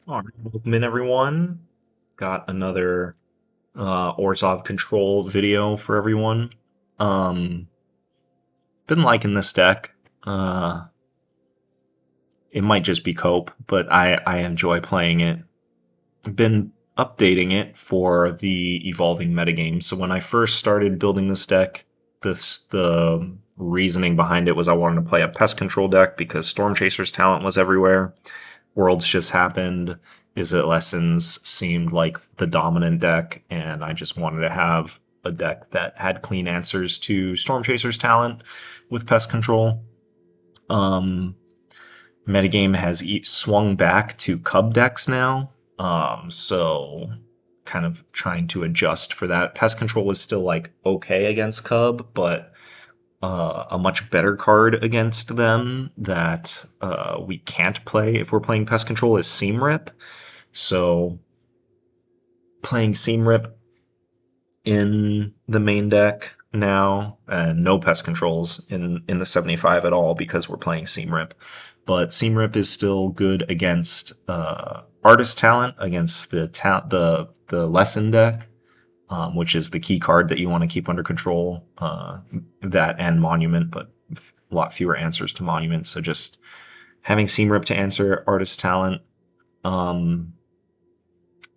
All right, welcome in everyone. Got another Orzhov control video for everyone. Um, been liking this deck. Uh, it might just be cope, but I enjoy playing it. Been updating it for the evolving metagame. So when I first started building this deck, the reasoning behind it was I wanted to play a pest control deck because Storm Chaser's talent was everywhere. Worlds just happened. Izzet Lessons seemed like the dominant deck, and I just wanted to have a deck that had clean answers to Storm Chaser's talent with pest control. Um, Metagame has swung back to Cub decks now, so kind of trying to adjust for that. Pest control is still like okay against Cub, but a much better card against them that we can't play if we're playing Pest Control is Seam Rip. So playing Seam Rip in the main deck now, and no Pest Controls in the 75 at all because we're playing Seam Rip. But Seam Rip is still good against Artist Talent, against the Lesson deck, which is the key card that you want to keep under control. That and Monument, but a lot fewer answers to Monument. So just having Seam Rip to answer Artist Talent.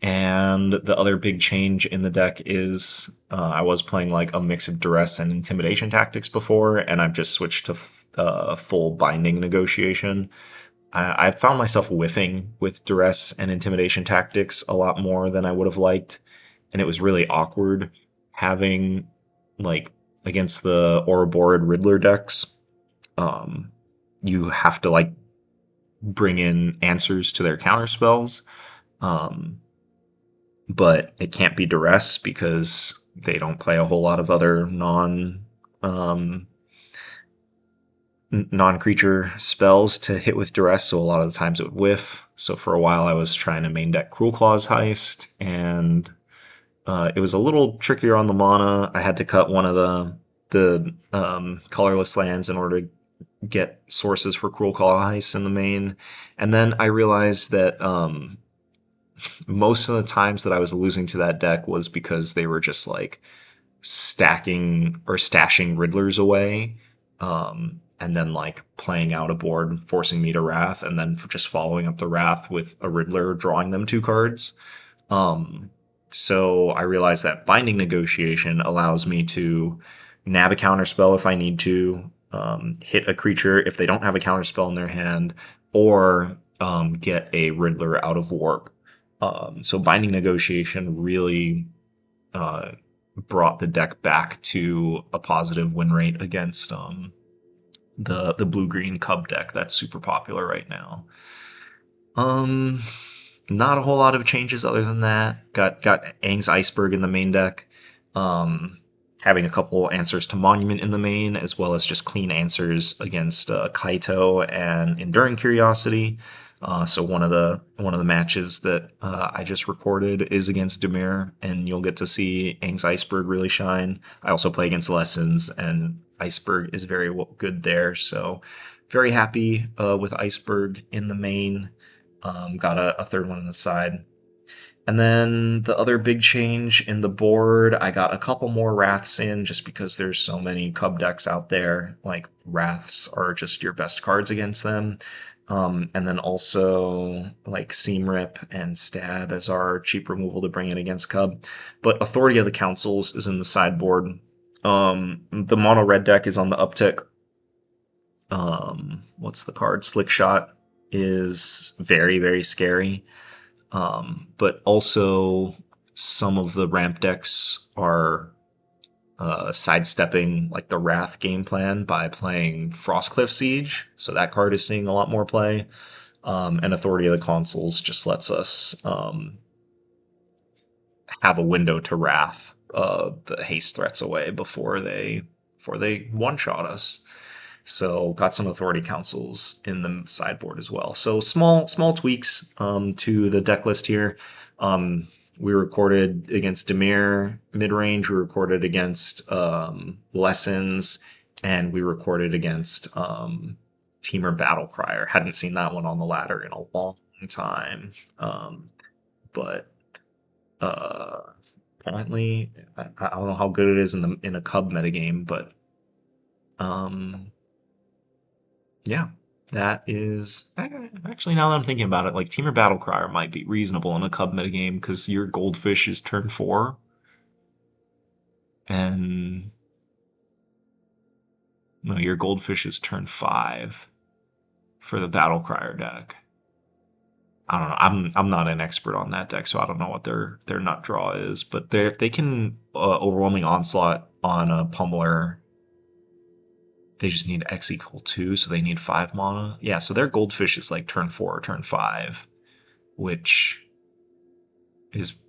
And the other big change in the deck is I was playing like a mix of Duress and Intimidation tactics before, and I've just switched to full Binding Negotiation. I found myself whiffing with Duress and Intimidation tactics a lot more than I would have liked, and it was really awkward having like against the Ouroborid Riddler decks. Um, you have to like bring in answers to their counter spells, um, but it can't be Duress because they don't play a whole lot of other um, non-creature spells to hit with Duress, so a lot of the times it would whiff. So for a while I was trying to main deck Cruel Claws Heist, and it was a little trickier on the mana. I had to cut one of the colorless lands in order to get sources for Cruel Claw Heist in the main. And then I realized that most of the times that I was losing to that deck was because they were just like stacking or stashing Riddlers away, and then like playing out a board, forcing me to Wrath, and then just following up the Wrath with a Riddler, drawing them 2 cards. Um, so I realized that Binding Negotiation allows me to nab a counterspell if I need to, hit a creature if they don't have a counterspell in their hand, or get a Riddler out of warp. So Binding Negotiation really uh, brought the deck back to a positive win rate against the blue green Cub deck that's super popular right now. Um, Not a whole lot of changes other than that. Got Aang's Iceberg in the main deck. Um, Having a couple answers to Monument in the main, as well as just clean answers against Kaito and Enduring Curiosity. So one of the matches that I just recorded is against Dimir, and you'll get to see Aang's Iceberg really shine. I also play against Lessons, and Iceberg is very good there. So very happy with Iceberg in the main. Got a third one on the side. And then the other big change in the board, I got a couple more Wraths in just because there's so many Cub decks out there. Like, Wraths are just your best cards against them. And then also, like, Seam Rip and Stab as our cheap removal to bring in against Cub. But Authority of the Councils is in the sideboard. The mono red deck is on the uptick. What's the card? Slick Shot is very, very scary. But also some of the ramp decks are sidestepping like the Wrath game plan by playing Frostcliff Siege. So that card is seeing a lot more play. And Authority of the Consoles just lets us have a window to Wrath the haste threats away before they one shot us. So got some authority councils in the sideboard as well. So small tweaks to the deck list here. We recorded against Dimir Midrange. We recorded against Lessons, and we recorded against Temur Battlecrier. Hadn't seen that one on the ladder in a long time. But apparently, I don't know how good it is in a Cub metagame, but yeah, that is actually, now that I'm thinking about it, like Temur Battlecrier might be reasonable in a Cub metagame because your Goldfish is turn 4, and no, your Goldfish is turn 5 for the Battlecrier deck. I don't know. I'm not an expert on that deck, so I don't know what their nut draw is. But they can overwhelming onslaught on a pummeler. They just need X equal 2, so they need 5 mana. Yeah, so their Goldfish is like turn 4 or turn 5, which is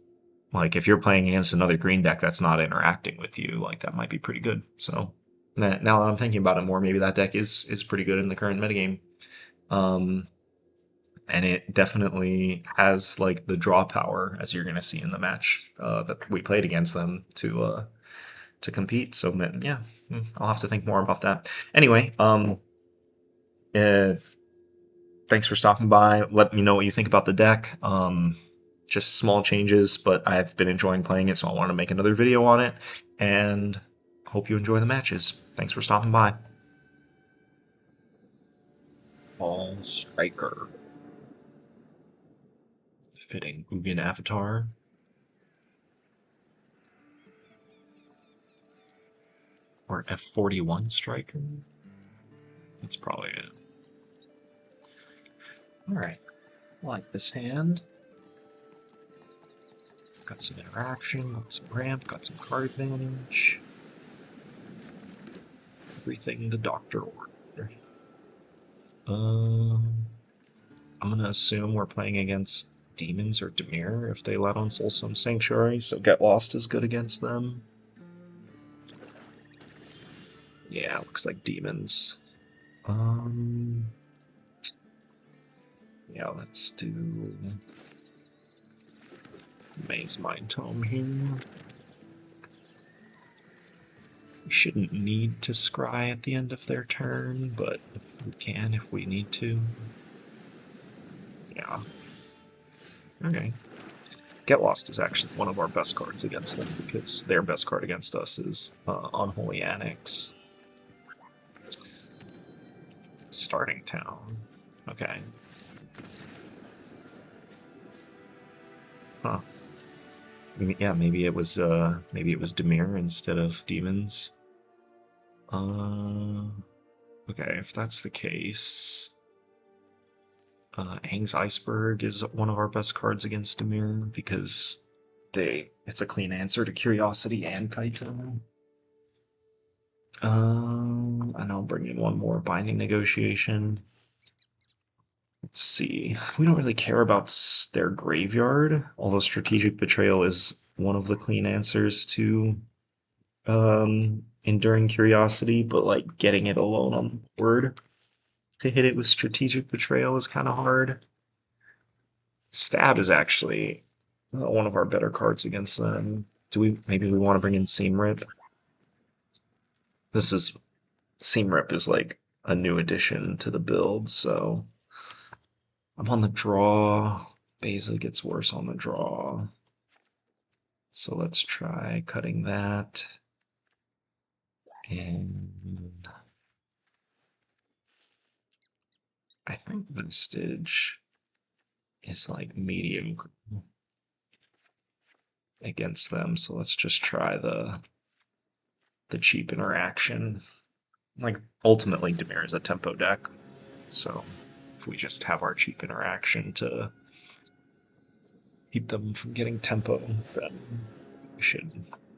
like, if you're playing against another green deck that's not interacting with you, like that might be pretty good. So now that I'm thinking about it more, maybe that deck is pretty good in the current metagame. And it definitely has like the draw power, as you're going to see in the match that we played against them to compete. So yeah, I'll have to think more about that. Anyway, thanks for stopping by. Let me know what you think about the deck. Just small changes, but I've been enjoying playing it, so I want to make another video on it. And hope you enjoy the matches. Thanks for stopping by. All Striker. Fitting Ugin avatar. Or F41 Striker. That's probably it. Alright. I like this hand. Got some interaction, got some ramp, got some card advantage. Everything the doctor ordered. I'm gonna assume we're playing against demons or Dimir if they let on Soulstone Sanctuary, so Get Lost is good against them. Yeah, looks like demons. Yeah, let's do Mazemind Tome here. We shouldn't need to scry at the end of their turn, but we can if we need to. Yeah. Okay. Get Lost is actually one of our best cards against them because their best card against us is Unholy Annex. Starting town. Okay. Huh. Yeah, maybe it was Dimir instead of demons. Okay, if that's the case, Aang's Iceberg is one of our best cards against Dimir because it's a clean answer to Curiosity and Kaito. And I'll bring in one more Binding Negotiation. Let's see. We don't really care about their graveyard, although Strategic Betrayal is one of the clean answers to Enduring Curiosity, but like getting it alone on the board to hit it with Strategic Betrayal is kind of hard. Stab is actually one of our better cards against them. Maybe we want to bring in Seam Rip? Seam Rip is like a new addition to the build, so I'm on the draw. Beza gets worse on the draw. So let's try cutting that. And I think Vestige is like mediocre against them, so let's just try the cheap interaction. Like, ultimately, Dimir is a tempo deck, so if we just have our cheap interaction to keep them from getting tempo, then we should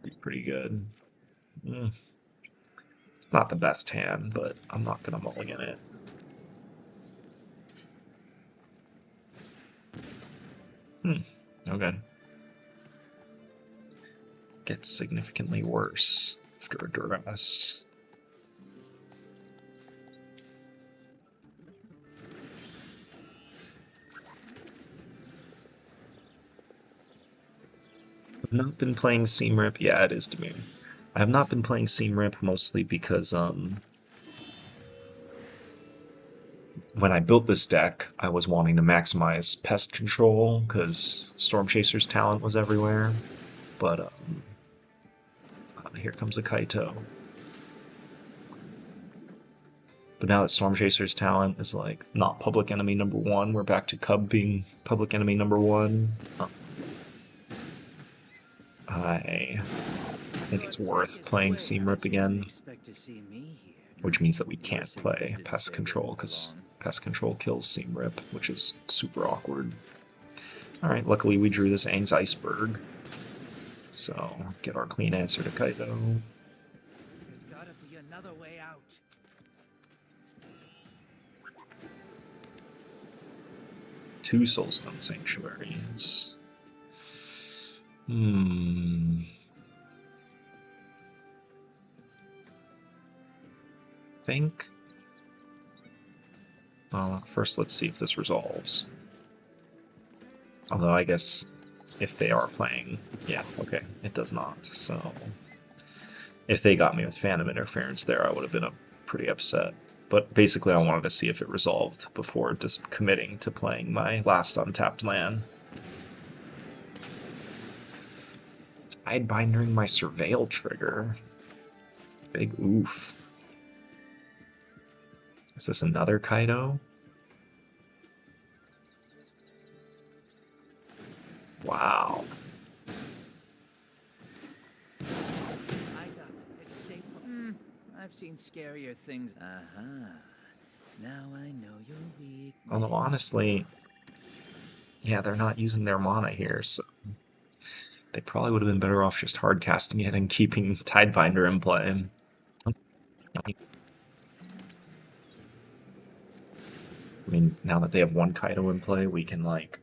be pretty good. It's not the best hand, but I'm not going to mulligan it. Okay. Gets significantly worse after a duress. I've not been playing Seam Rip. Yeah, it is Dimir. I have not been playing Seam Rip mostly because when I built this deck, I was wanting to maximize pest control because Storm Chaser's talent was everywhere. But here comes a Kaito. But now that Storm Chaser's talent is like not public enemy #1, we're back to Cub being public enemy #1. I think it's worth playing Seam Rip again, which means that we can't play Pest Control because Pest Control kills Seam Rip, which is super awkward. Alright, luckily we drew this Aang's Iceberg, so get our clean answer to Kaido. There's gotta be another way out. Two Soulstone Sanctuaries. Think. Well, first let's see if this resolves. Although I guess if they are playing, yeah, okay, it does not. So if they got me with Phantom Interference there, I would have been pretty upset. But basically I wanted to see if it resolved before just committing to playing my last untapped land. Tidebindering my Surveil trigger. Big oof. Is this another Kaido? Wow. I've seen scarier things. Now I know you're weak. Although honestly, yeah, they're not using their mana here, so they probably would have been better off just hard casting it and keeping Tidebinder in play. I mean, now that they have one Kaido in play, we can, like...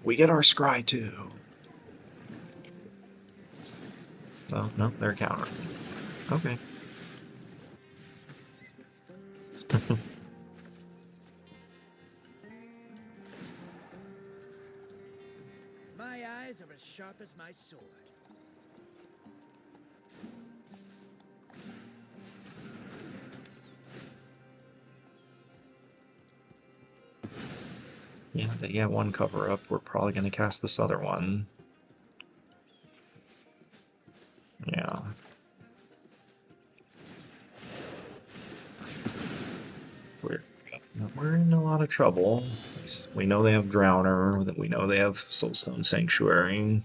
We get our Scry, too. Oh, no, they're countering. Okay. My eyes are as sharp as my sword. Yeah, they get one cover up. We're probably going to cast this other one. Yeah. We're in a lot of trouble. We know they have Drowner, we know they have Soulstone Sanctuary.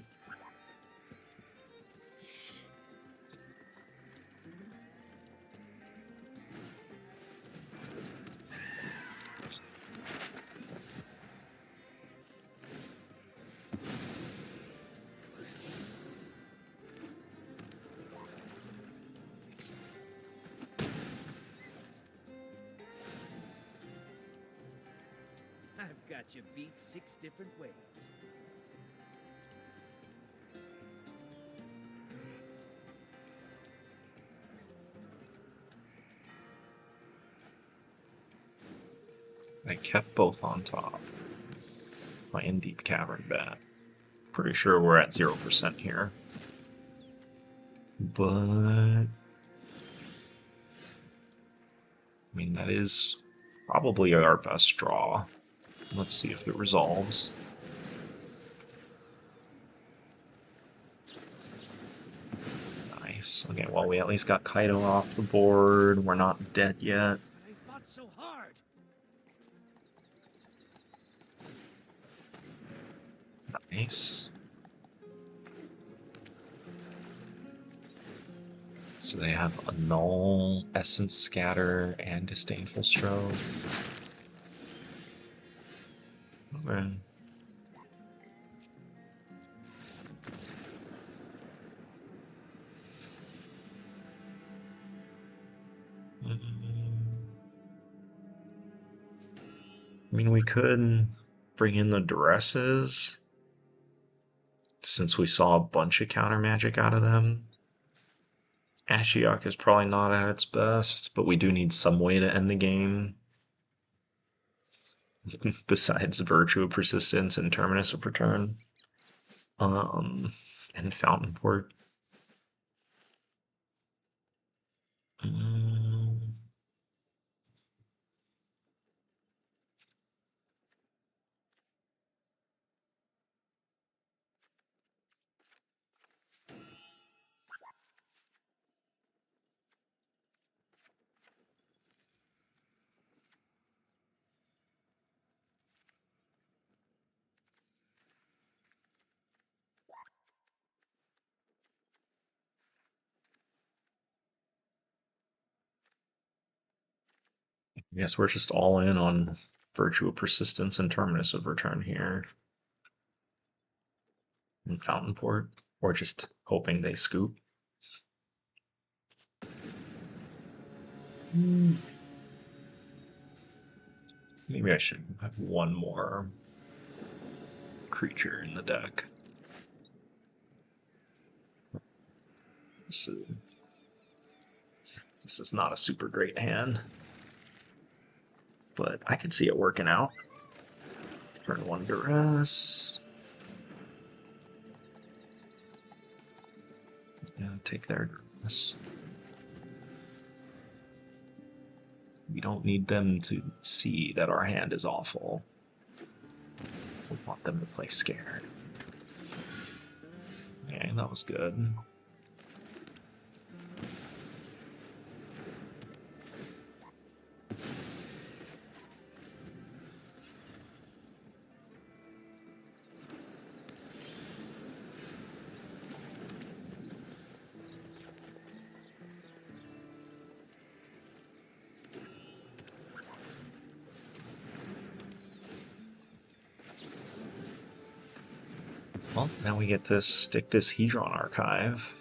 I've got you beat 6 different ways. I kept both on top. My In Deep Cavern bat. Pretty sure we're at 0% here. But... I mean, that is probably our best draw. Let's see if it resolves. Nice. Okay, well, we at least got Kaido off the board. We're not dead yet. I fought so hard. Nice. So they have Annul, Essence Scatter, and Disdainful Stroke. Okay. I mean, we could bring in the Dresses, since we saw a bunch of counter magic out of them. Ashiok is probably not at its best, but we do need some way to end the game. Besides Virtue of Persistence and Terminus of Return. And Fountain Port. I guess we're just all in on Virtue of Persistence and Terminus of Return here. And Fountain Port. Or just hoping they scoop. Maybe I should have one more creature in the deck. This is not a super great hand. But I can see it working out. Turn 1 Duress. Yeah, take their Duress. We don't need them to see that our hand is awful. We want them to play scared. Okay, that was good. Well, now we get to stick this Hedron Archive.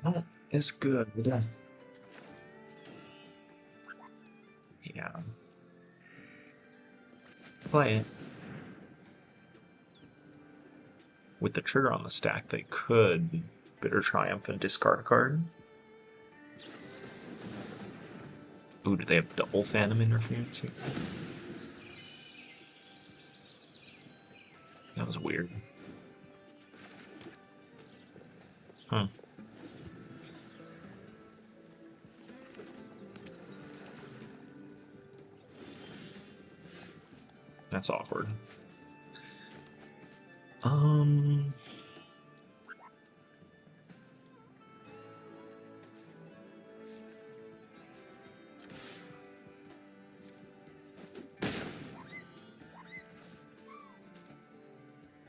That is good. Yeah. Play it. With the trigger on the stack, they could Bitter Triumph and discard a card. Ooh, do they have double Phantom Interference here? That was weird. Huh. That's awkward.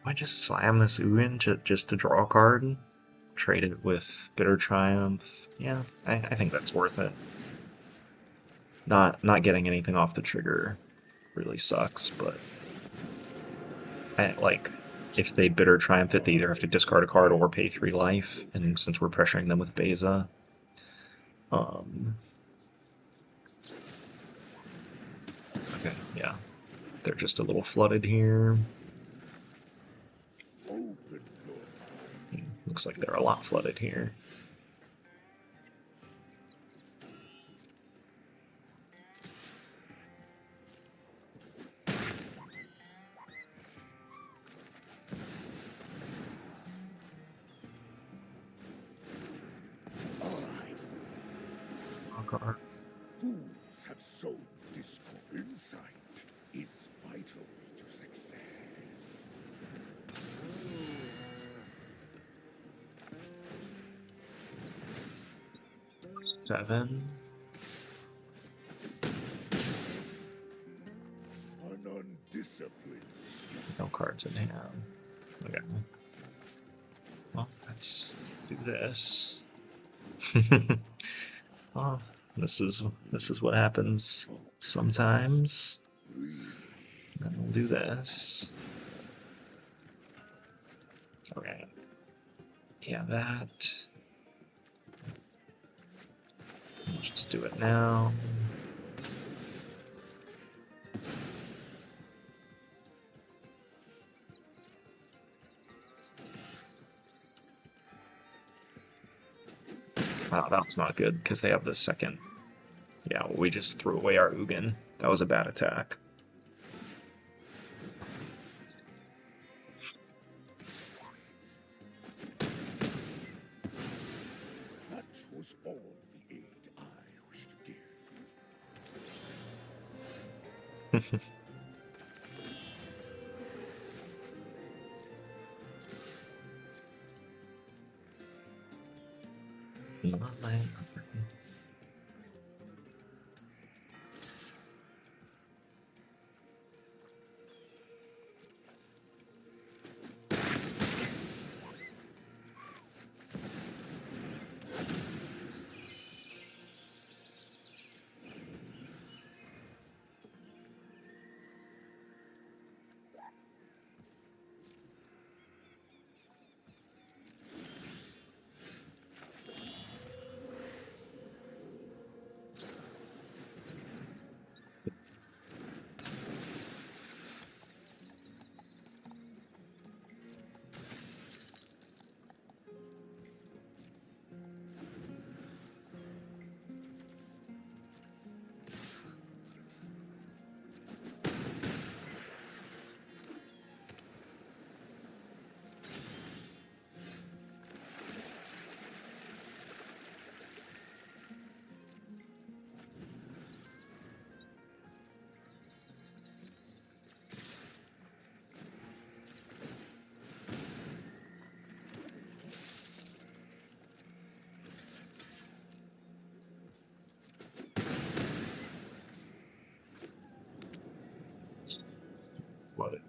I just slam this Ugin just to draw a card? Trade it with Bitter Triumph? Yeah, I think that's worth it. Not getting anything off the trigger really sucks, but like if they Bitter Triumph it, they either have to discard a card or pay 3 life, and since we're pressuring them with Beza, okay, yeah, they're just a little flooded here. Looks like they're a lot flooded here. Fools have so discord. Insight is vital to success. Seven. An undisciplined student. No cards in hand. Okay. Well, let's do this. Well, this is what happens sometimes. Then we'll do this. Okay. Yeah, that. We'll just do it now. Oh, that was not good, because they have the second. Yeah, well, we just threw away our Ugin. That was a bad attack. That was all the aid I wish to give. What?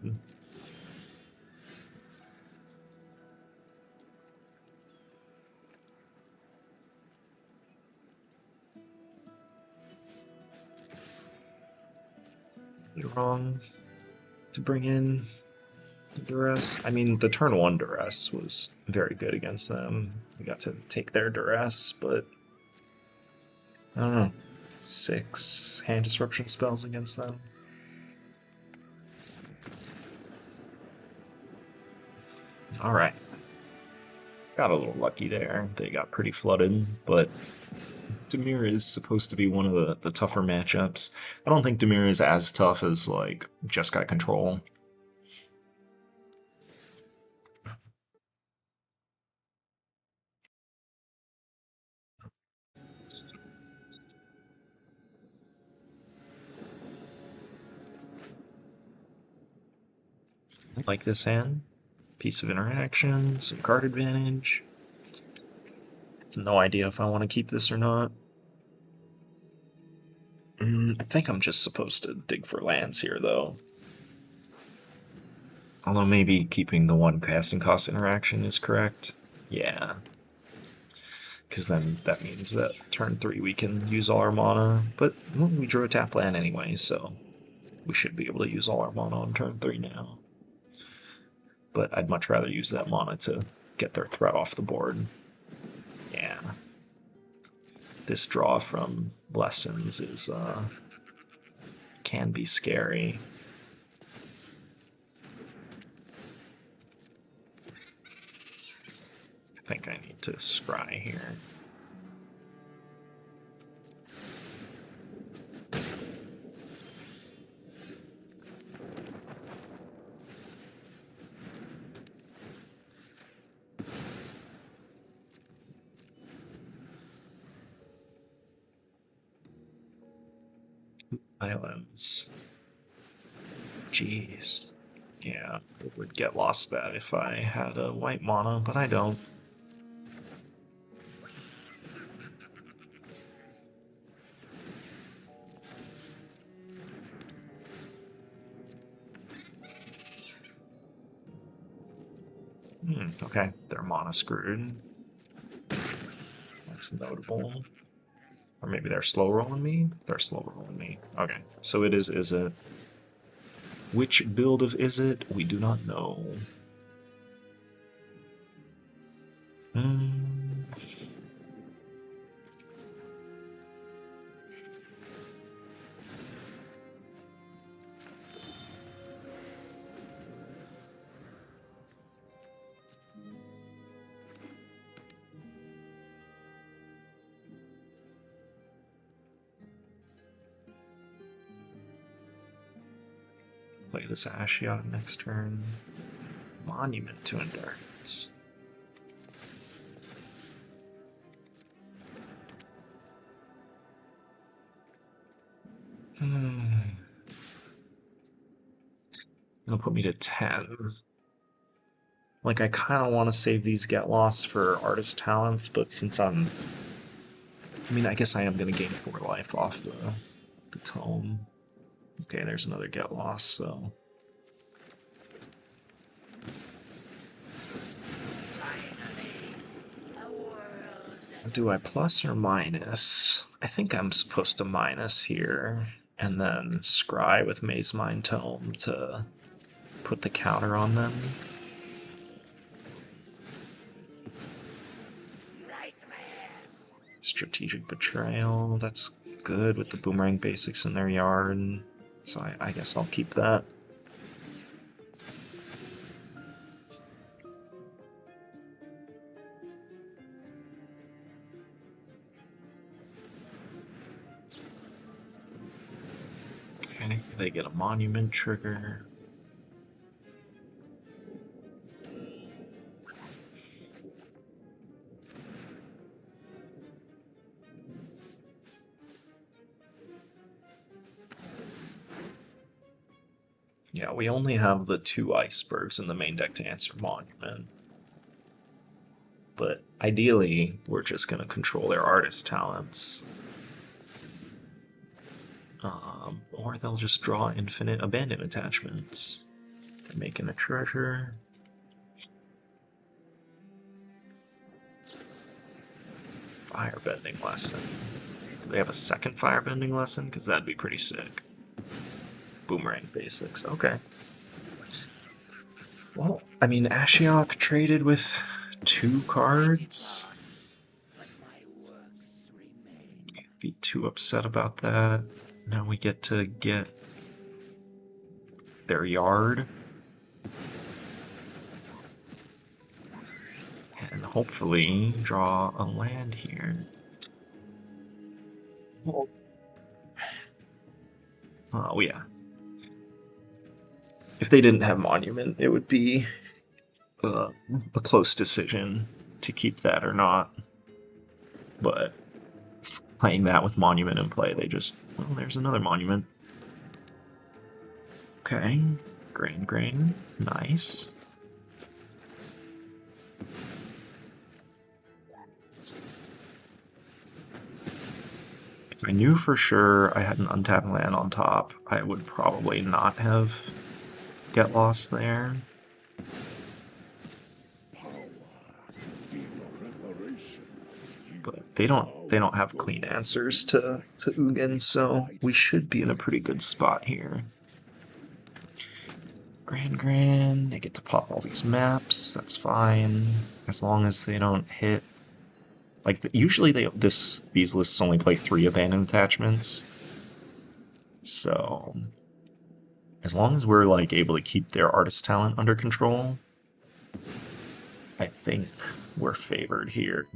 You're wrong to bring in the duress. I mean, the turn 1 duress was very good against them. We got to take their duress, but I don't know. 6 hand disruption spells against them. Alright. Got a little lucky there. They got pretty flooded, but Dimir is supposed to be one of the tougher matchups. I don't think Dimir is as tough as, like, just got control. I like this hand. Piece of interaction, some card advantage. No idea if I want to keep this or not. I think I'm just supposed to dig for lands here, though. Although maybe keeping the 1 casting cost interaction is correct. Yeah. Because then that means that turn 3 we can use all our mana. But well, we drew a tap land anyway, so we should be able to use all our mana on turn 3 now. But I'd much rather use that mana to get their threat off the board. Yeah. This draw from Lessons is can be scary. I think I need to scry here. Islands. Jeez. Yeah, it would get lost that if I had a white mana, but I don't. Okay, they're mana screwed. That's notable. Or maybe they're slow rolling me? They're slow rolling me. Okay, so it is Izzet. Which build of Izzet? We do not know. play this Ashiok next turn. Monument to Endurance. It'll put me to 10. Like, I kind of want to save these get lost for artist talents, but since I mean, I guess I am going to gain 4 life off the tome. Okay, there's another get lost, so. Do I plus or minus? I think I'm supposed to minus here, and then scry with Mazemind Tome to put the counter on them. Strategic Betrayal, that's good with the Boomerang basics in their yard, so I guess I'll keep that. Okay, they get a Monument trigger. Yeah, we only have the 2 icebergs in the main deck to answer Monument. But ideally, we're just going to control their artist talents. Or they'll just draw infinite abandoned attachments. They're making a treasure. Firebending lesson. Do they have a second firebending lesson? Because that'd be pretty sick. Boomerang basics, okay. Well, I mean, Ashiok traded with 2 cards. Can't be too upset about that. Now we get to get their yard. And hopefully draw a land here. Oh, yeah. If they didn't have Monument, it would be a close decision to keep that or not. But playing that with Monument in play, they just... Well, there's another Monument. Okay. Grain. Nice. If I knew for sure I had an untapped land on top, I would probably not have get lost there. But they don't have clean answers to Ugin, so we should be in a pretty good spot here. Grand, they get to pop all these maps, that's fine. As long as they don't hit. Like, usually these lists only play 3 abandoned attachments. So, as long as we're, like, able to keep their artist talent under control, I think we're favored here.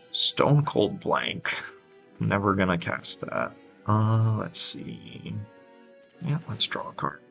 Stone Cold Blank. Never gonna cast that. Let's see. Yeah, let's draw a card.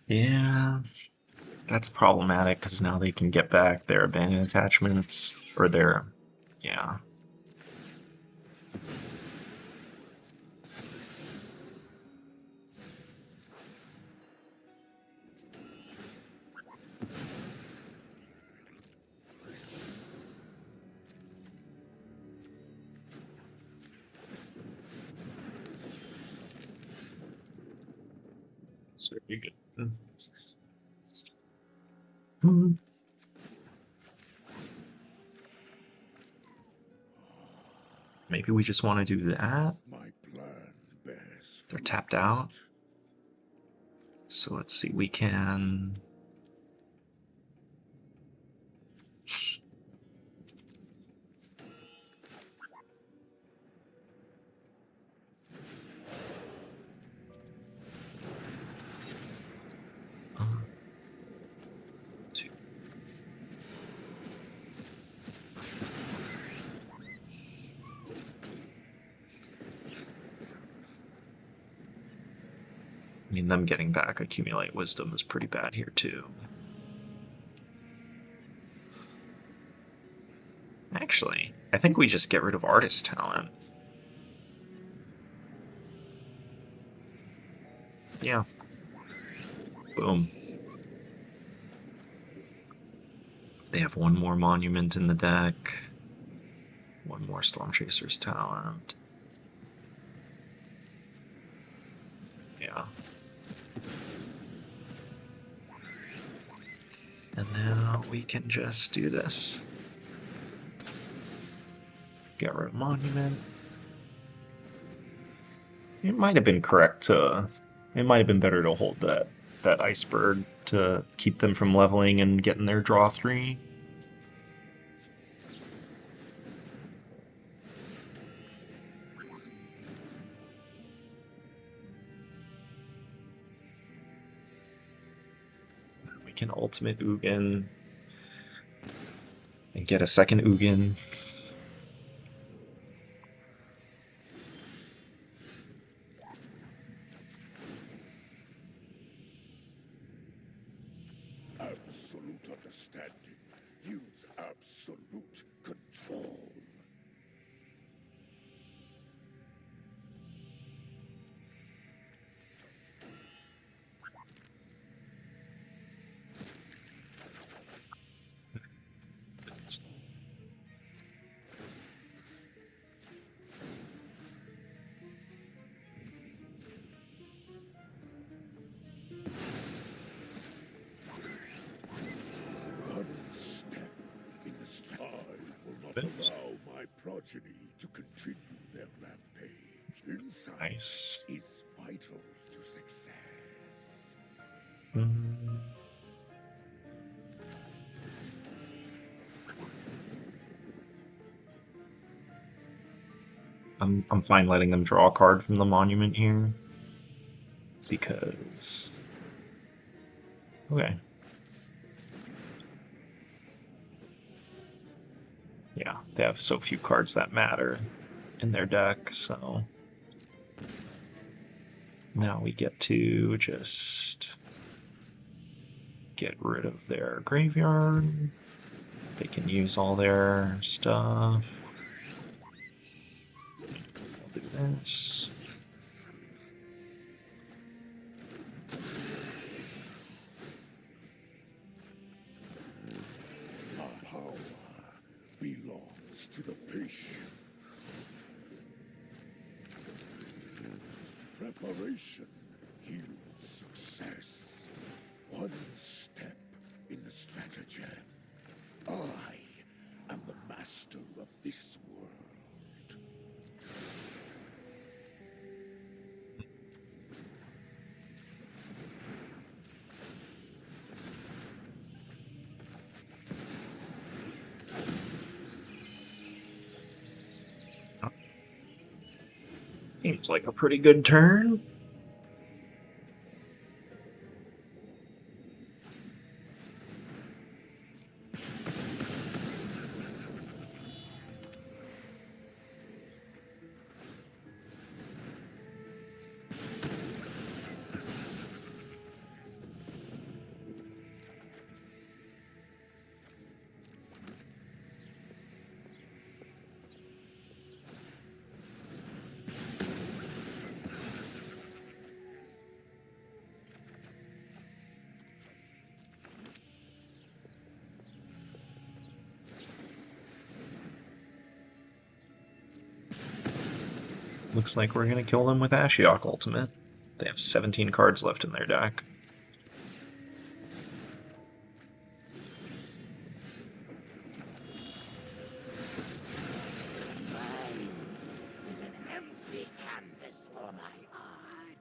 Yeah, that's problematic because now they can get back their abandoned attachments or their, yeah. It's very good. Hmm. Maybe we just want to do that. My plan bears They're tapped out. So let's see, we can... Two. I mean, them getting back Accumulate Wisdom is pretty bad here, too. Actually, I think we just get rid of Artist Talent. Yeah. Boom. They have one more Monument in the deck. One more Storm Chaser's Talent. Yeah. And now we can just do this. Get rid of Monument. It might have been correct to... It might have been better to hold that Iceberg to keep them from leveling and getting their draw 3. We can ultimate Ugin and get a second Ugin. Absolute understanding yields absolute control. One step in the stride. I will not allow my progeny to continue their rampage. Insight Nice. is vital to success. I'm fine letting them draw a card from the Monument here. Because... Okay. Yeah, they have so few cards that matter in their deck, so... Now we get to just get rid of their graveyard. They can use all their stuff. I'll do this. Power belongs to the patient. Preparation yields success. One step in the stratagem. I am the master of this world. Seems like a pretty good turn. Looks like we're gonna kill them with Ashiok Ultimate. They have 17 cards left in their deck. Mine is an empty canvas for my art.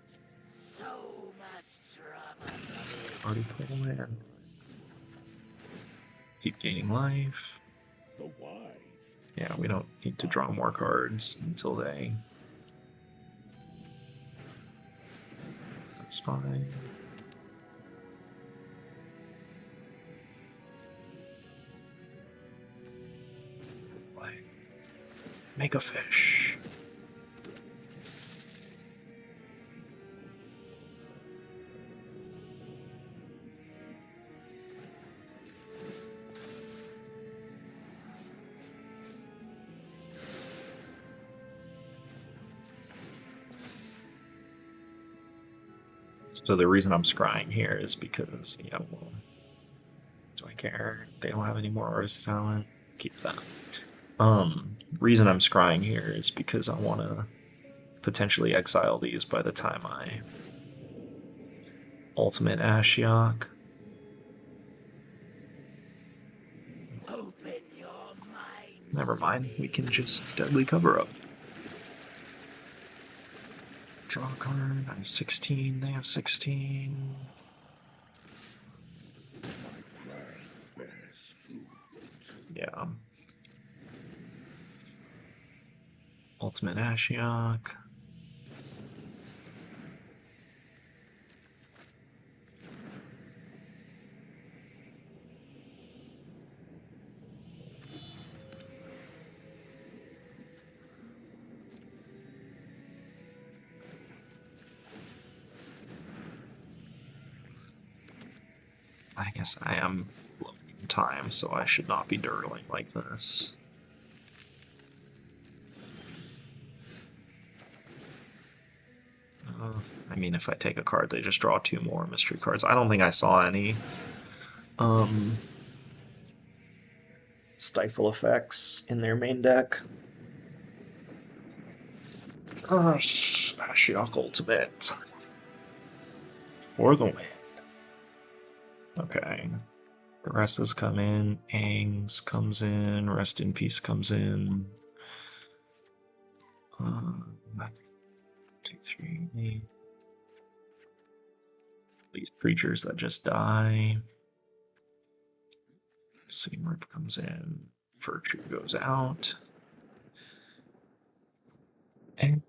So much trauma. Already put in. Keep gaining life. The wise. Yeah, we don't need to draw more cards until they... That's fine. Make a fish. So the reason I'm scrying here is because, yeah, well, do I care? They don't have any more artist talent. Keep that. Reason I'm scrying here is because I want to potentially exile these by the time I ultimate Ashiok. Open your mind. Never mind, we can just deadly cover up. Draw a card. I have 16. They have 16. Yeah. Ultimate Ashiok. I guess I am low in time, so I should not be dirtling like this. I mean, if I take a card, they just draw 2 more mystery cards. I don't think I saw any stifle effects in their main deck. Ashiok Ultimate. For the win. Okay. The rest has come in. Aang's comes in. Rest in Peace comes in. 2, 3. These creatures that just die. Same Rip comes in. Virtue goes out. And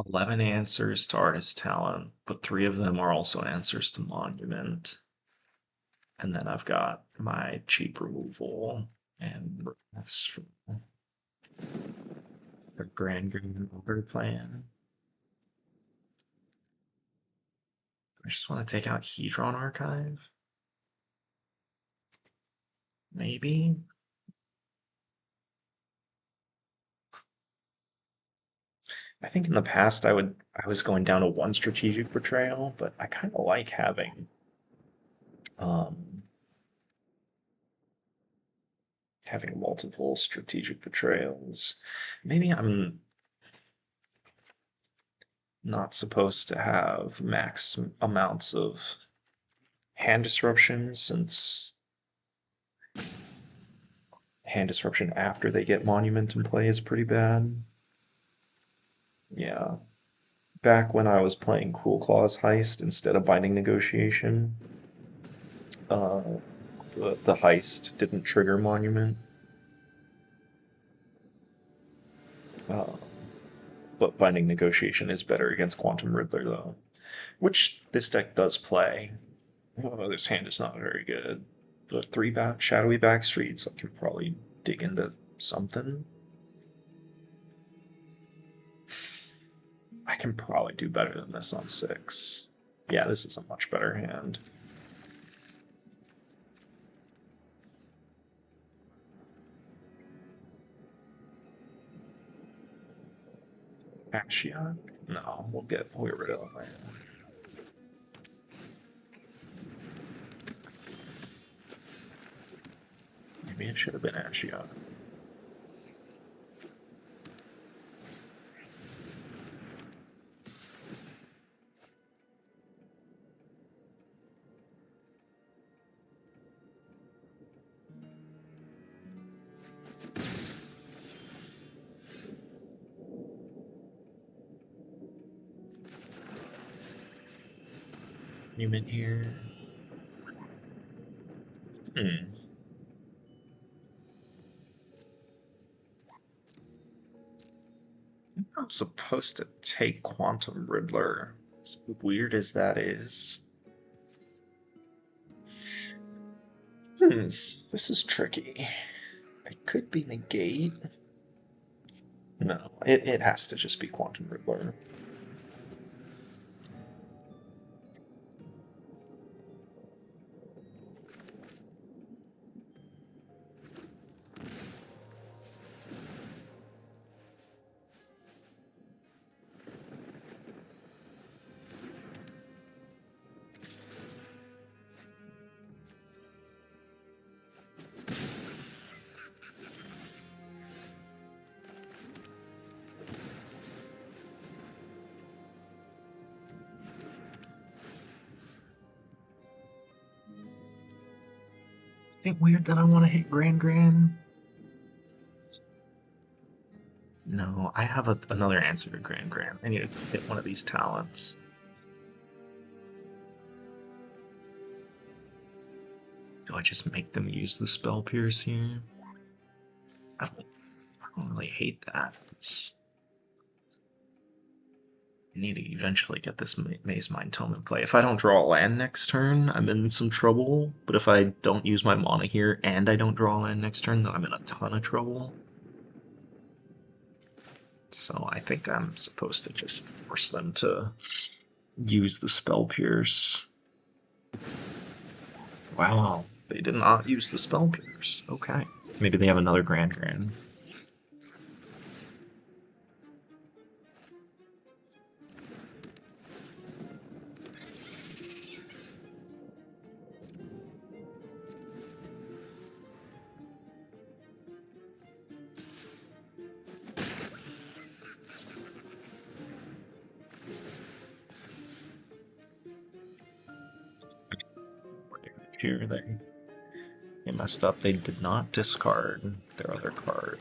11 answers to Artist Talent, but 3 of them are also answers to Monument. And then I've got my cheap removal, and that's from the Grand Order plan. I just want to take out Hedron Archive. Maybe. I think in the past I was going down to 1 strategic betrayal, but I kind of like um having multiple strategic betrayals. Maybe I'm not supposed to have max amounts of hand disruption, since hand disruption after they get Monument in play is pretty bad. Yeah. Back when I was playing Cool Claw's Heist instead of Binding Negotiation, uh, the Heist didn't trigger Monument. Uh, but Binding Negotiation is better against Quantum Riddler, though. Which this deck does play. Oh, this hand is not very good. The 3 Shadowy Backstreets, I could probably dig into something. I can probably do better than this on 6. Yeah, this is a much better hand. Ashiok? No, we'll get rid of that. Maybe it should have been Ashiok. Human here. I'm supposed to take Quantum Riddler. As weird as that is. This is tricky. It could be Negate. No, it has to just be Quantum Riddler. Think weird that I want to hit Grand. No, I have another answer to Grand. I need to hit one of these talents. Do I just make them use the Spell Pierce here? I don't really hate that. I need to eventually get this Mazemind Tome in play. If I don't draw a land next turn, I'm in some trouble. But if I don't use my mana here and I don't draw a land next turn, then I'm in a ton of trouble. So I think I'm supposed to just force them to use the Spell Pierce. Wow, they did not use the Spell Pierce. Okay. Maybe they have another Grand. Here they messed up. They did not discard their other card.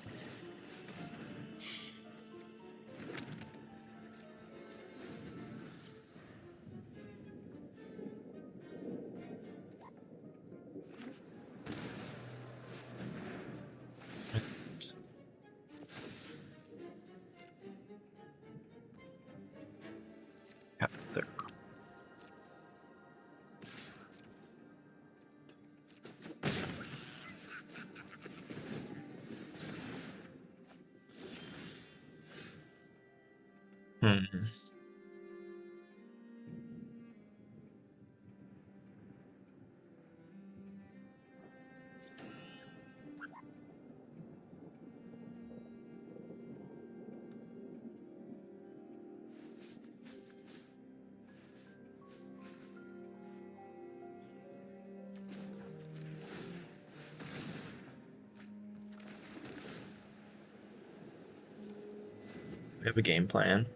There. We have a game plan.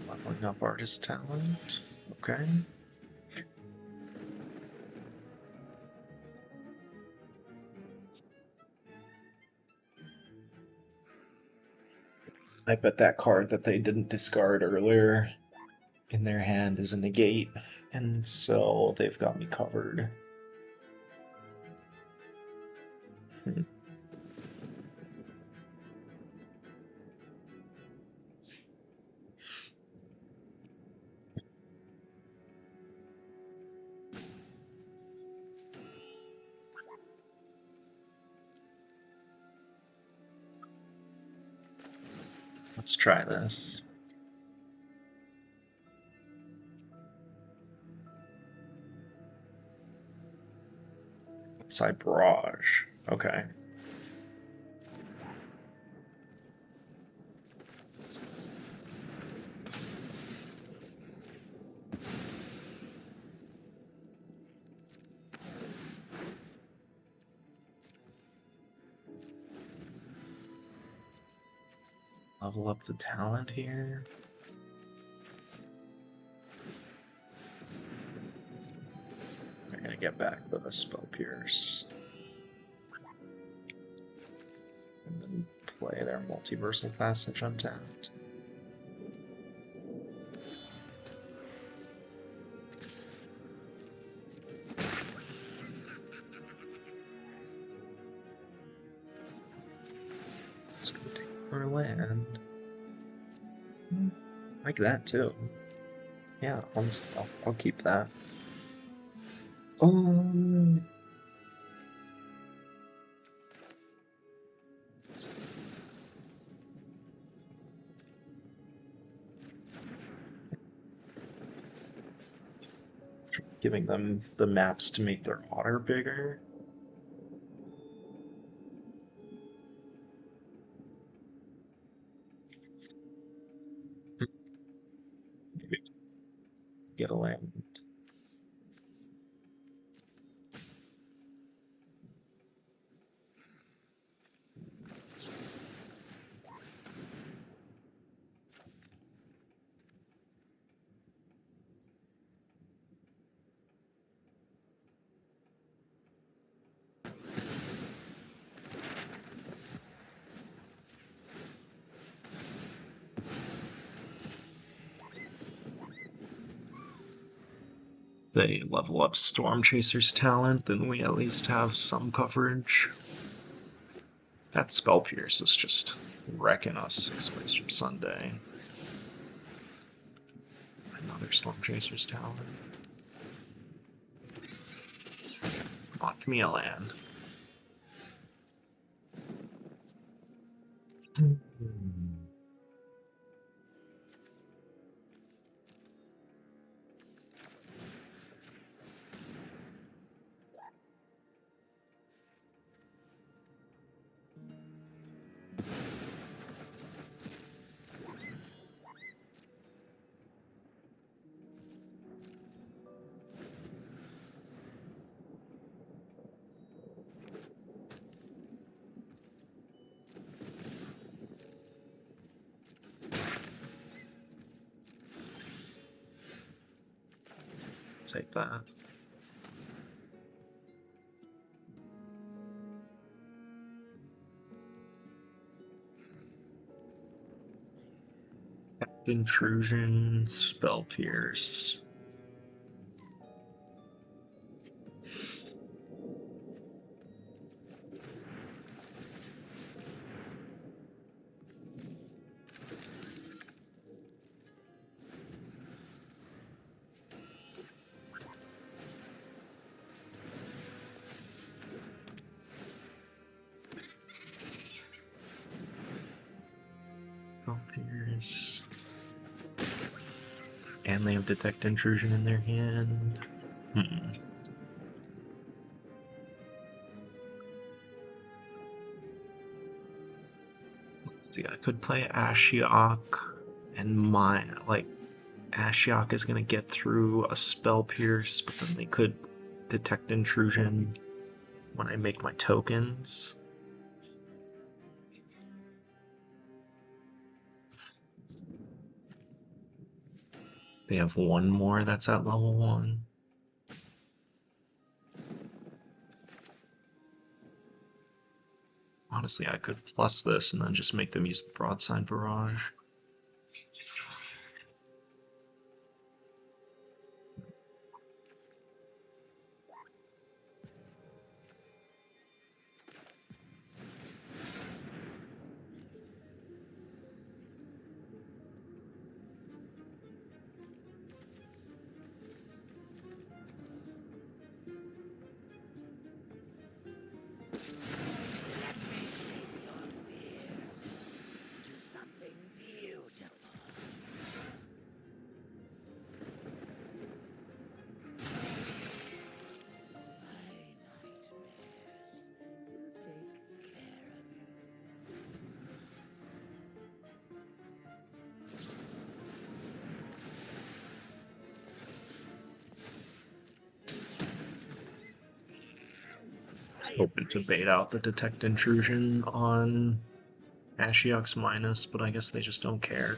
Leveling up Artist Talent. Okay. I bet that card that they didn't discard earlier in their hand is a negate, and so they've got me covered. Let's try this. Side barrage. Okay. Level up the talent here. They're gonna get back with a Spell Pierce. And then play their Multiversal Passage untapped. Let's go take our land. Like that too. Yeah, I'll keep that. Oh. Giving them the maps to make their otter bigger. Maybe get a land. They level up Storm Chaser's talent, then we at least have some coverage. That Spell Pierce is just wrecking us 6 ways from Sunday. Another Storm Chaser's talent. Come on, give me a land. Take that. Intrusion, Spell Pierce. Spell Pierce. And they have Detect Intrusion in their hand. See, I could play Ashiok, and Ashiok is gonna get through a Spell Pierce, but then they could Detect Intrusion when I make my tokens. They have one more that's at level 1. Honestly, I could plus this and then just make them use the Broadside Barrage. To something hoping to bait out the Detect Intrusion on Ashiok's Minus, but I guess they just don't care.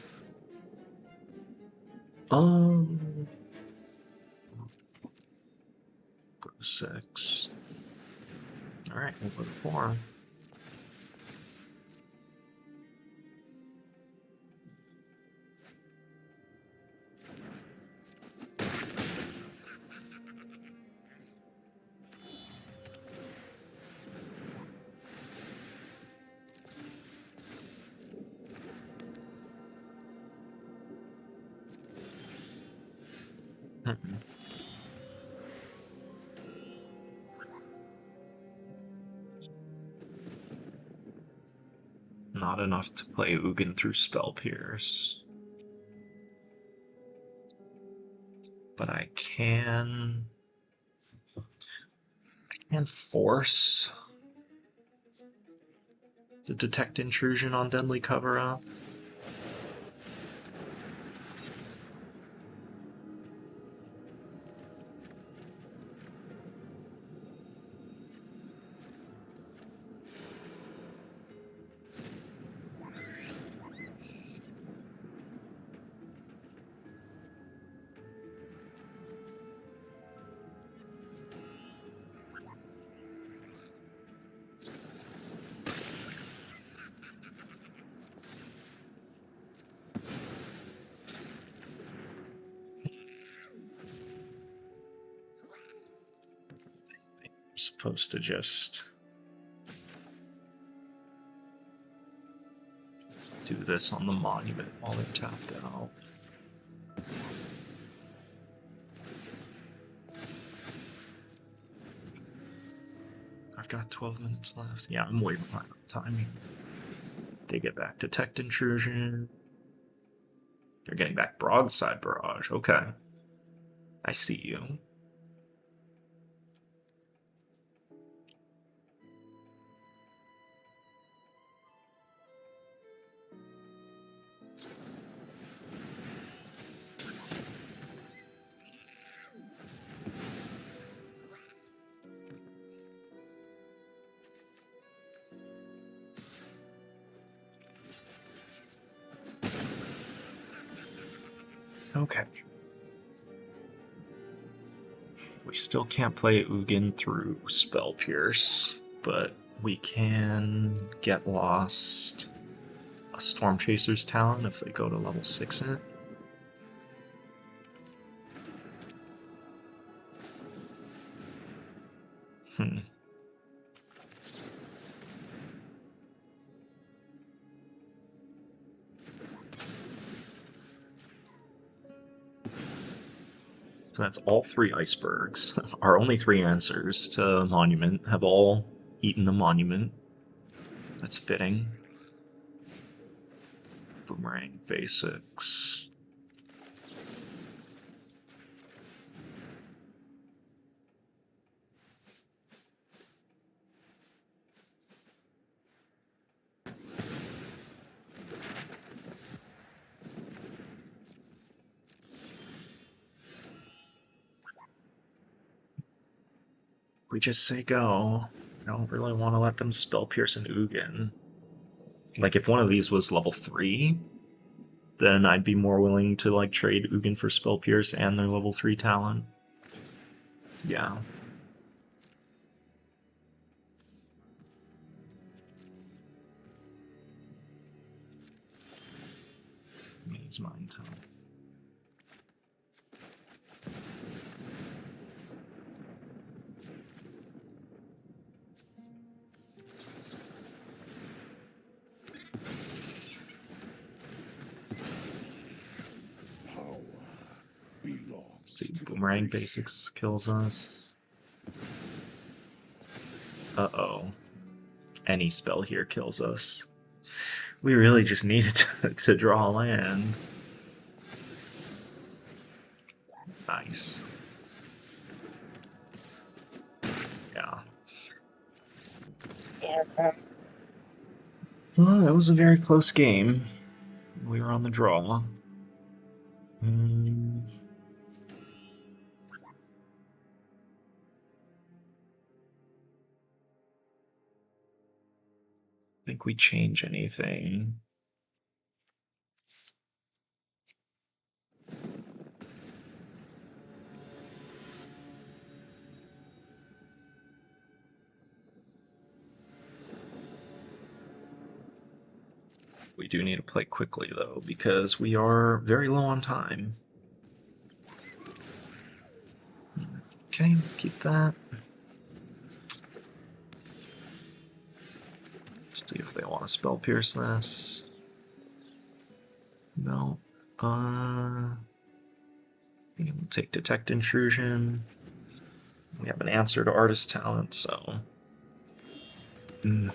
6. Alright, we'll go to 4. Not enough to play Ugin through Spell Pierce. But I can force the Detect Intrusion on Deadly Cover-Up. Supposed to just do this on the monument while they're tapped out. I've got 12 minutes left. Yeah, I'm way behind on timing. They get back Detect Intrusion. They're getting back Broadside Barrage. Okay. I see you. Okay. We still can't play Ugin through Spell Pierce, but we can get lost a Storm Chaser's Talon if they go to level 6 in it. So that's all 3 icebergs. Our only 3 answers to Monument have all eaten a Monument. That's fitting. Boomerang basics. We just say go. I don't really want to let them Spell Pierce an Ugin. Like, if one of these was level 3, then I'd be more willing to, like, trade Ugin for Spell Pierce and their level 3 talent. Yeah. Mazemind Tome. See, Boomerang Basics kills us. Uh-oh. Any spell here kills us. We really just needed to draw a land. Nice. Yeah. Well, that was a very close game. We were on the draw. think we change anything. We do need to play quickly, though, because we are very low on time. Okay, keep that. Let's see if they want to spell pierce this. No. We'll take Detect Intrusion. We have an answer to Artist Talent, so... Nice.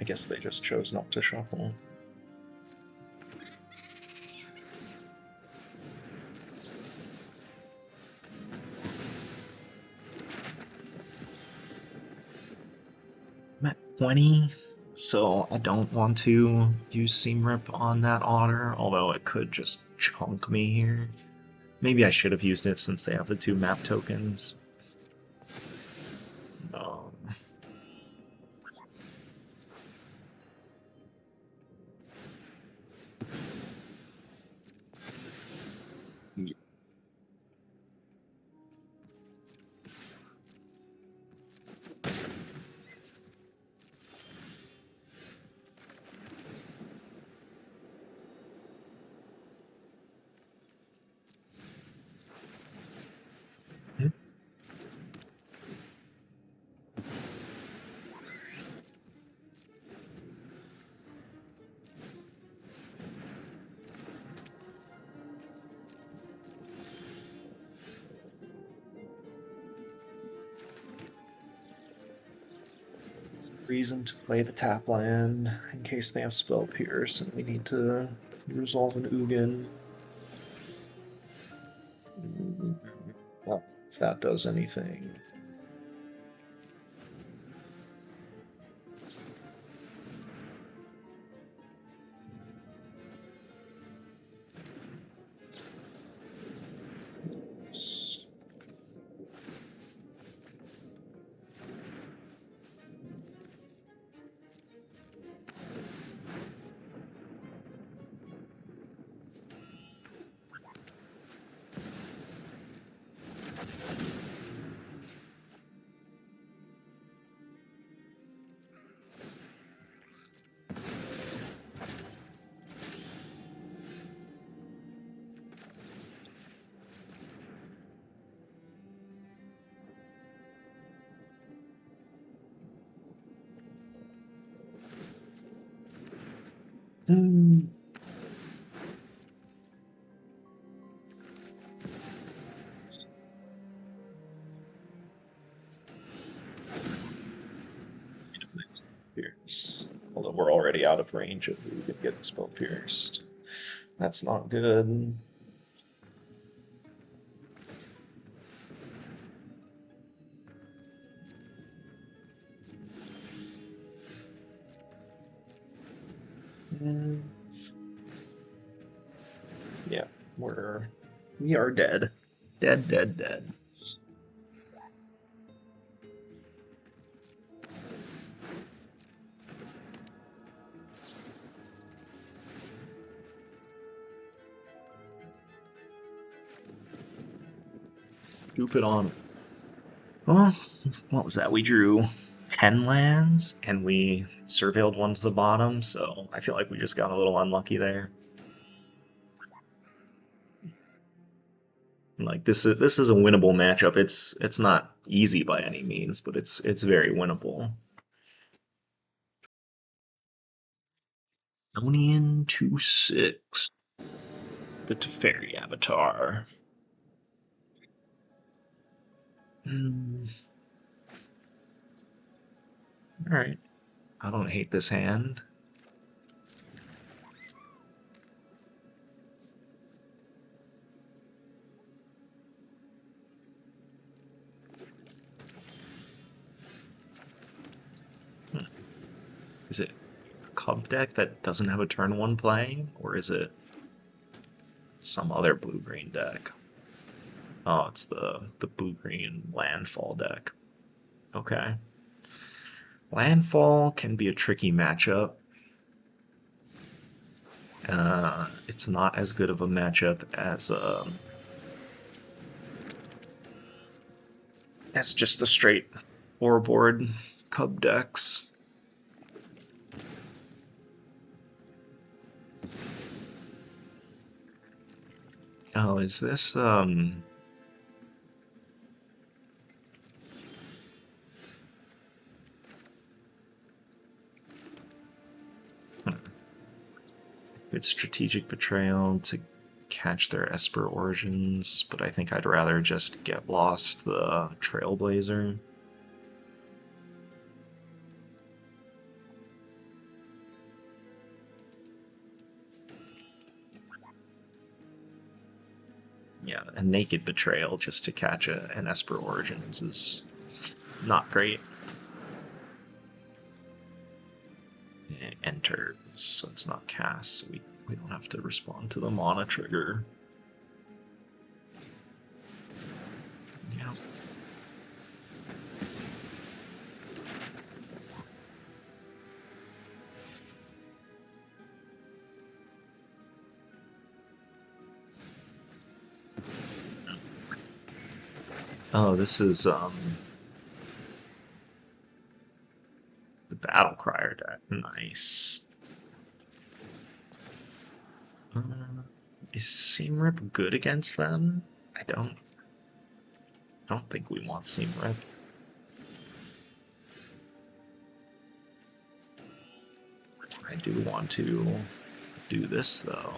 I guess they just chose not to shuffle. I'm at 20, so I don't want to use Seam Rip on that otter, although it could just chunk me here. Maybe I should have used it since they have the 2 map tokens. Reason to play the tap land in case they have Spell Pierce and we need to resolve an Ugin. Well, if that does anything. Pierce. Although we're already out of range of who could get the Spell Pierced. That's not good. Yeah, we are dead. Dead, dead, dead. Scoop it on. Well, what was that? We drew 10 lands and we surveilled one to the bottom, so I feel like we just got a little unlucky there. Like this is a winnable matchup. It's not easy by any means, but it's very winnable. Onion 2/6. The Teferi Avatar. Alright. I don't hate this hand. Is it a Cub deck that doesn't have a turn 1 play? Or is it some other blue-green deck? Oh, it's the blue-green landfall deck. Okay. Landfall can be a tricky matchup. It's not as good of a matchup as just the straight board Cub decks. Oh, is this good strategic betrayal to catch their Esper Origins, but I think I'd rather just get lost the Trailblazer. Yeah, a naked betrayal just to catch an Esper Origins is not great. It enters, so it's not cast, so we don't have to respond to the mana trigger. Yeah. Oh, this is the Battlecrier deck. Nice. Is Seamrip good against them? I don't think we want Seamrip. I do want to do this though.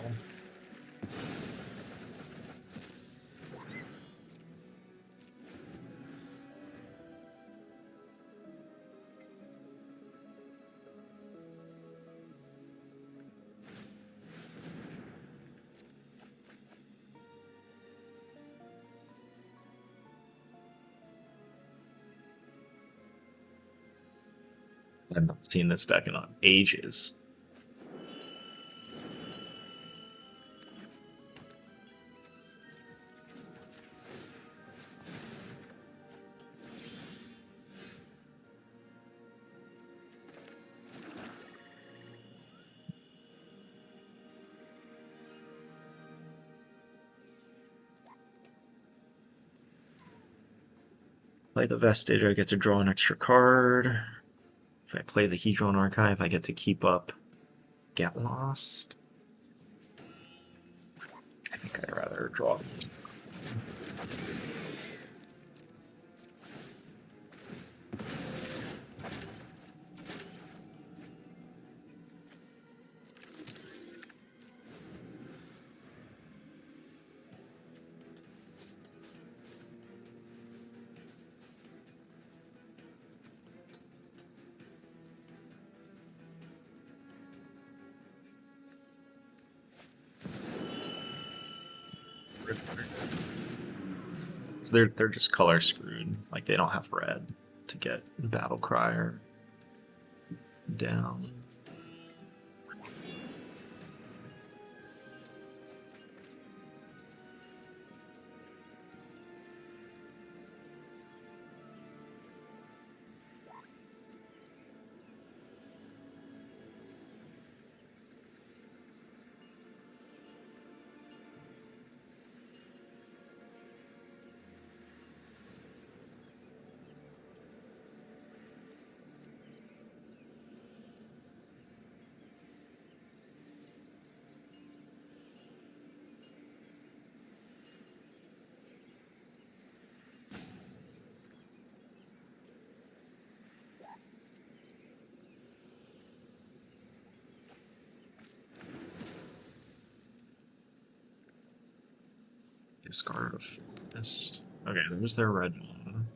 I've not seen this deck in ages. Play the Vestige, I get to draw an extra card. If I play the Hedron Archive, I get to keep up Get Lost. I think I'd rather draw. They're just color screwed. Like they don't have red to get Battlecrier down. Discard of this. Okay, there's their red one.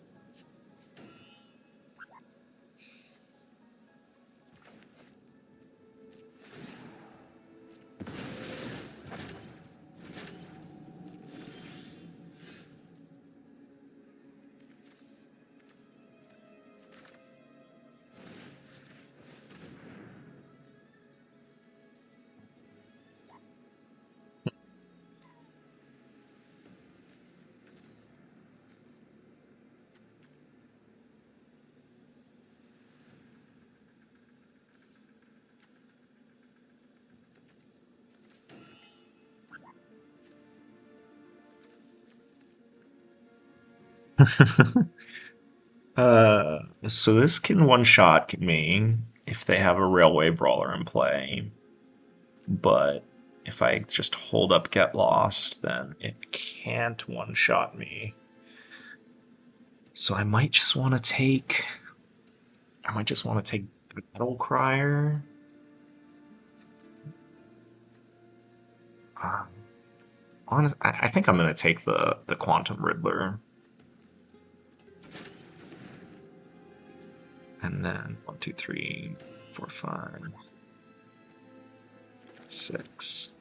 So this can one-shot me if they have a Railway Brawler in play, but if I just hold up Get Lost, then it can't one-shot me. So I might just want to take... Battlecrier. I think I'm going to take the Quantum Riddler. And then 1, 2, 3, 4, 5, 6.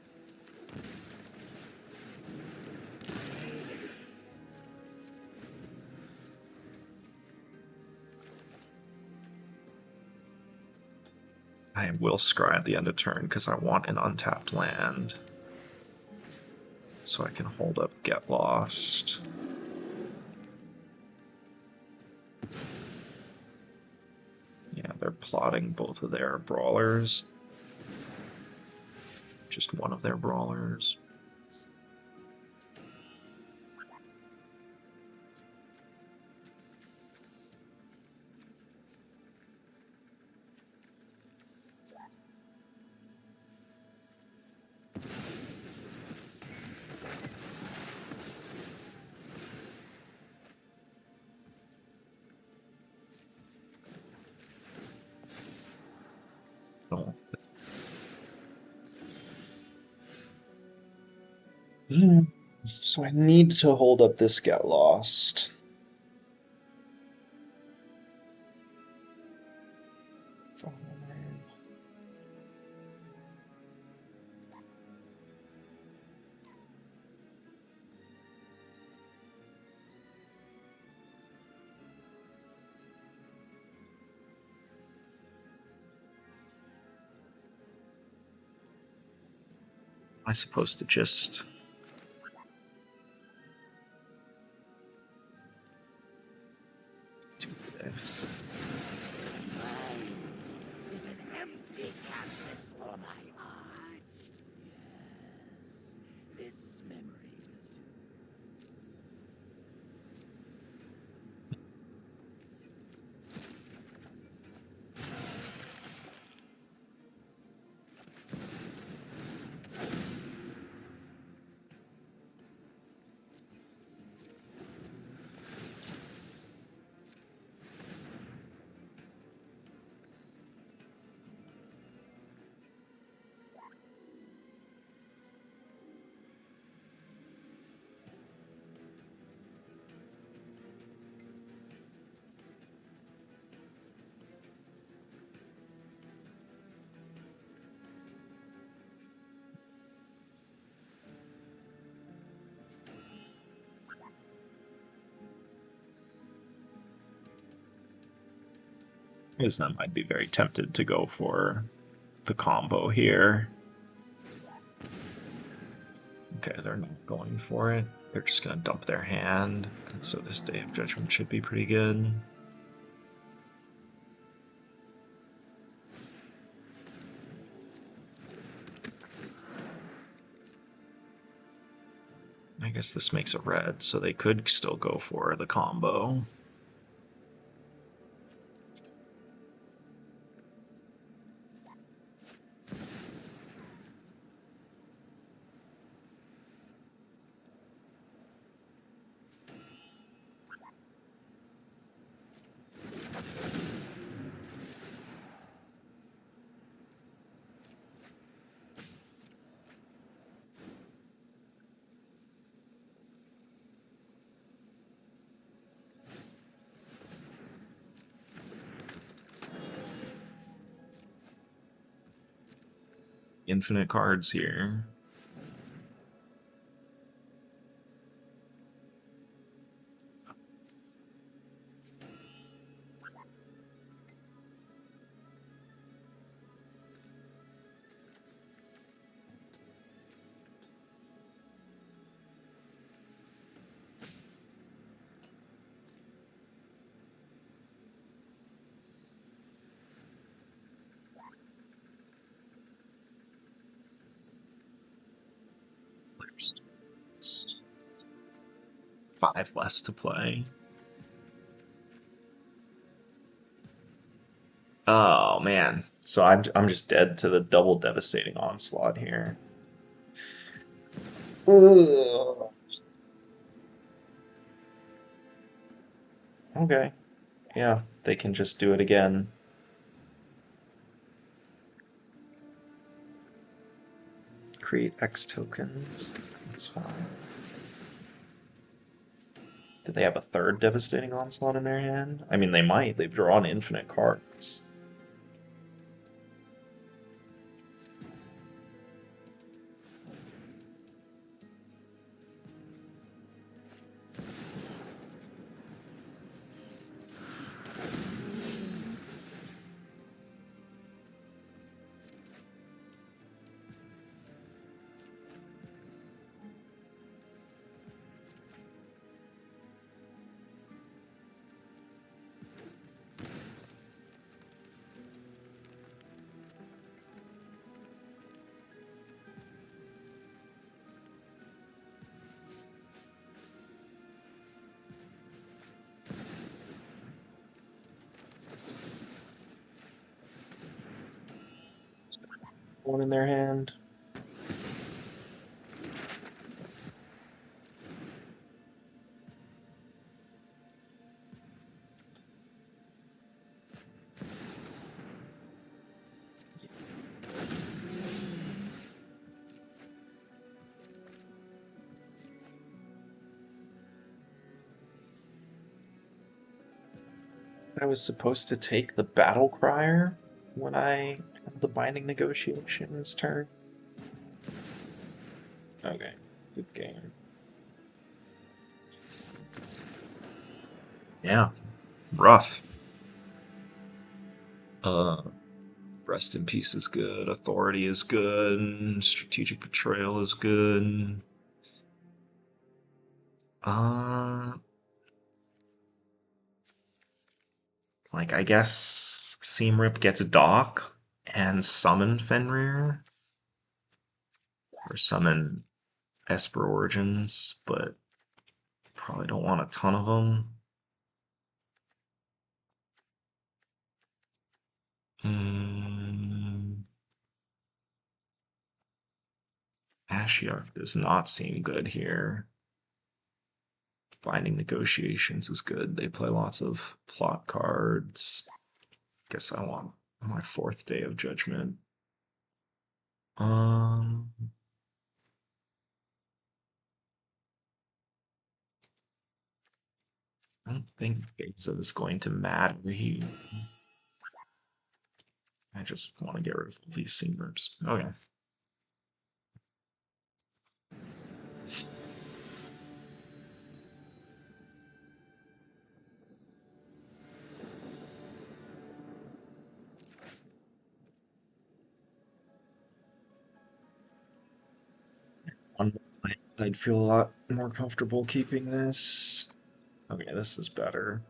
I will scry at the end of turn because I want an untapped land. So I can hold up Get Lost. Yeah, they're plotting both of their brawlers. Just one of their brawlers. Oh. So I need to hold up this Get Lost. Am I supposed to just... do this? Is an empty canvas for my art. Yes, this memory will do. Because then I'd be very tempted to go for the combo here. Okay, they're not going for it. They're just going to dump their hand. And so this Day of Judgment should be pretty good. I guess this makes a red, so they could still go for the combo. infinite cards here. Five less to play. Oh man. So I'm just dead to the double devastating onslaught here. Ugh. Okay. Yeah, they can just do it again. Create X tokens. That's fine. Do they have a third devastating onslaught in their hand? I mean, they might. They've drawn infinite cards. One in their hand. I was supposed to take the Battlecrier when I had the Binding Negotiations turn. Okay, good game. Yeah, rough. Rest in Peace is good. Authority is good. Strategic Betrayal is good. Uh, like I guess Seam Rip gets Dock and summon Fenrir or summon Esper Origins, but probably don't want a ton of them. Ashiok does not seem good here. Binding Negotiations is good. They play lots of plot cards. Guess I want my fourth Day of Judgment. Um, I don't think Beza is going to matter. I just want to get rid of these seam rips. Okay. I'd feel a lot more comfortable keeping this. Okay, this is better.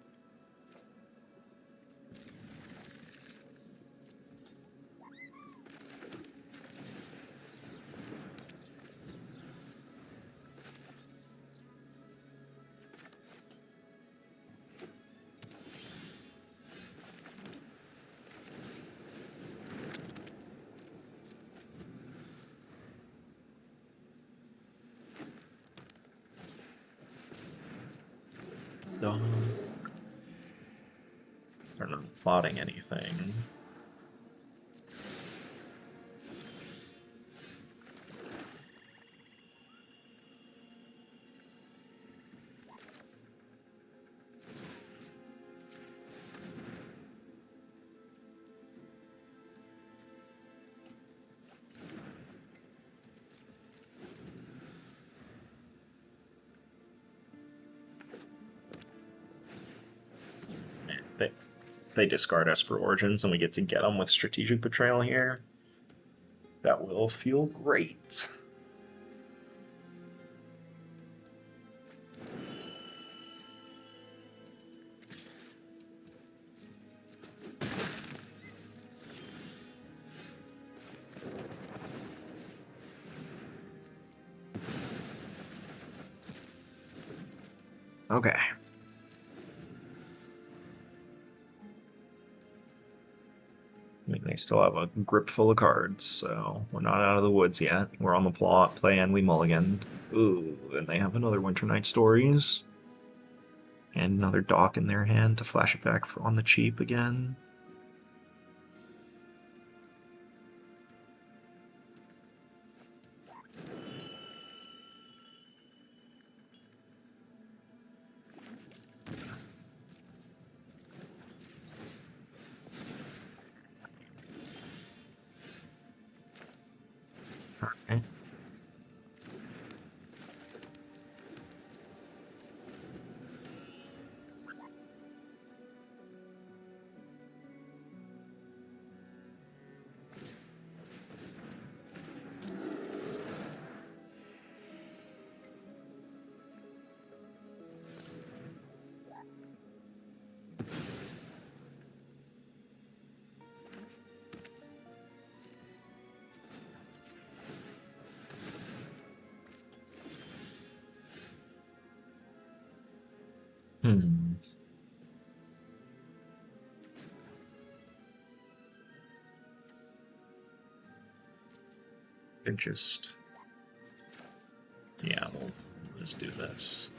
They're not plotting anything. they discard Esper Origins and we get to get them with Strategic Betrayal here, that will feel great. Okay. I mean, they still have a grip full of cards, so we're not out of the woods yet. We're on the play and we mulligan. Ooh, and they have another Winter Night Stories. And another dock in their hand to flash it back on the cheap again. Okay. Hmm. Could just... Yeah, we'll just do this.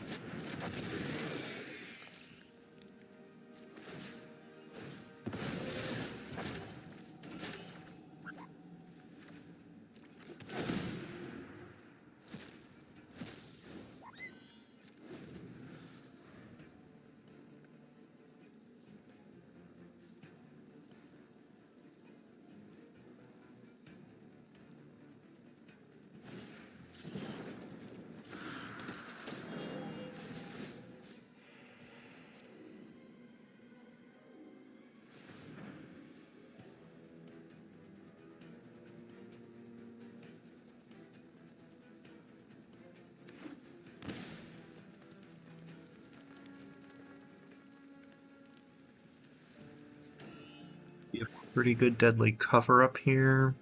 Be a pretty good deadly cover up here.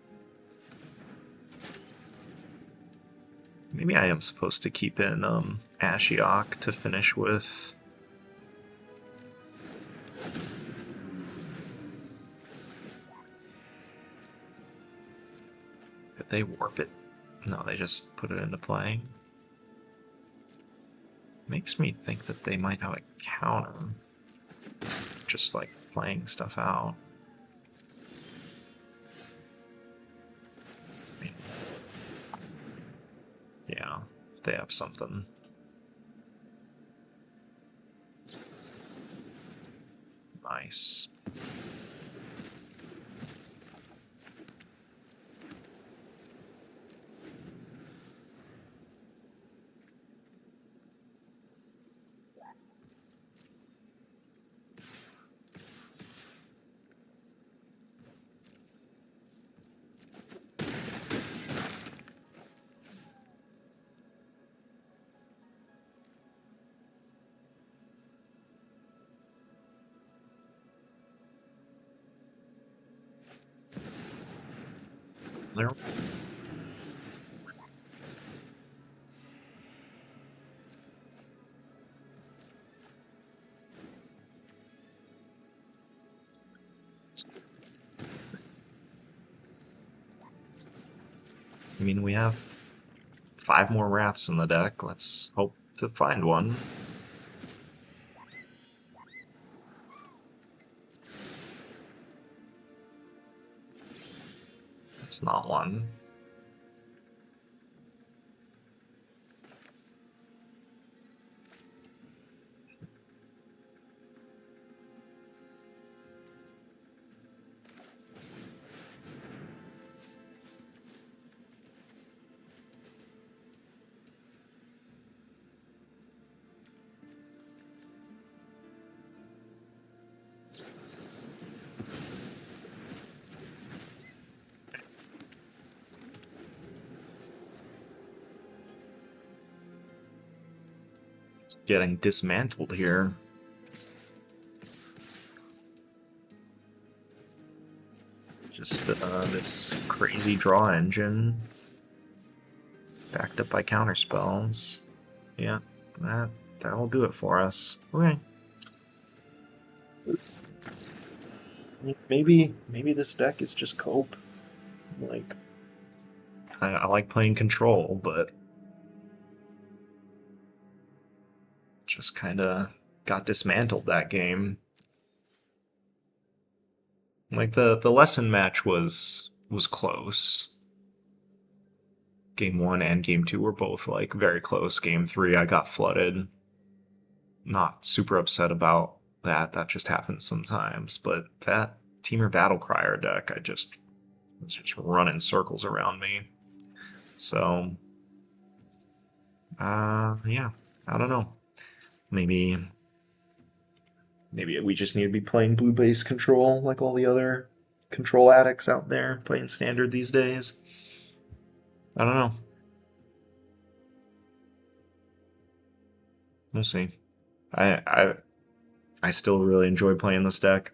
Maybe I am supposed to keep in Ashiok to finish with. Did they warp it? No, they just put it into play. Makes me think that they might have a counter. Just like playing stuff out. I mean, yeah, they have something. Nice. There. I mean, we have 5 more Wraths in the deck. Let's hope to find one. That's not one. getting dismantled here. Just this crazy draw engine, backed up by counter spells. Yeah, that'll do it for us. Okay. Maybe this deck is just cope. Like, I like playing control, but just kind of got dismantled that game. Like the lesson match was close. Game 1 and Game 2 were both like very close. Game 3 I got flooded. Not super upset about that. That just happens sometimes. But that Temur Battlecrier deck, it was just running circles around me. So yeah, I don't know. Maybe we just need to be playing blue base control like all the other control addicts out there playing standard these days. I don't know. We'll see. I still really enjoy playing this deck.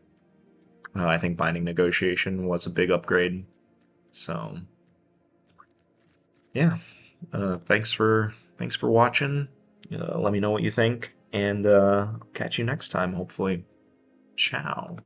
I think Binding Negotiation was a big upgrade. So yeah, thanks for watching. Let me know what you think, and catch you next time. Hopefully, ciao.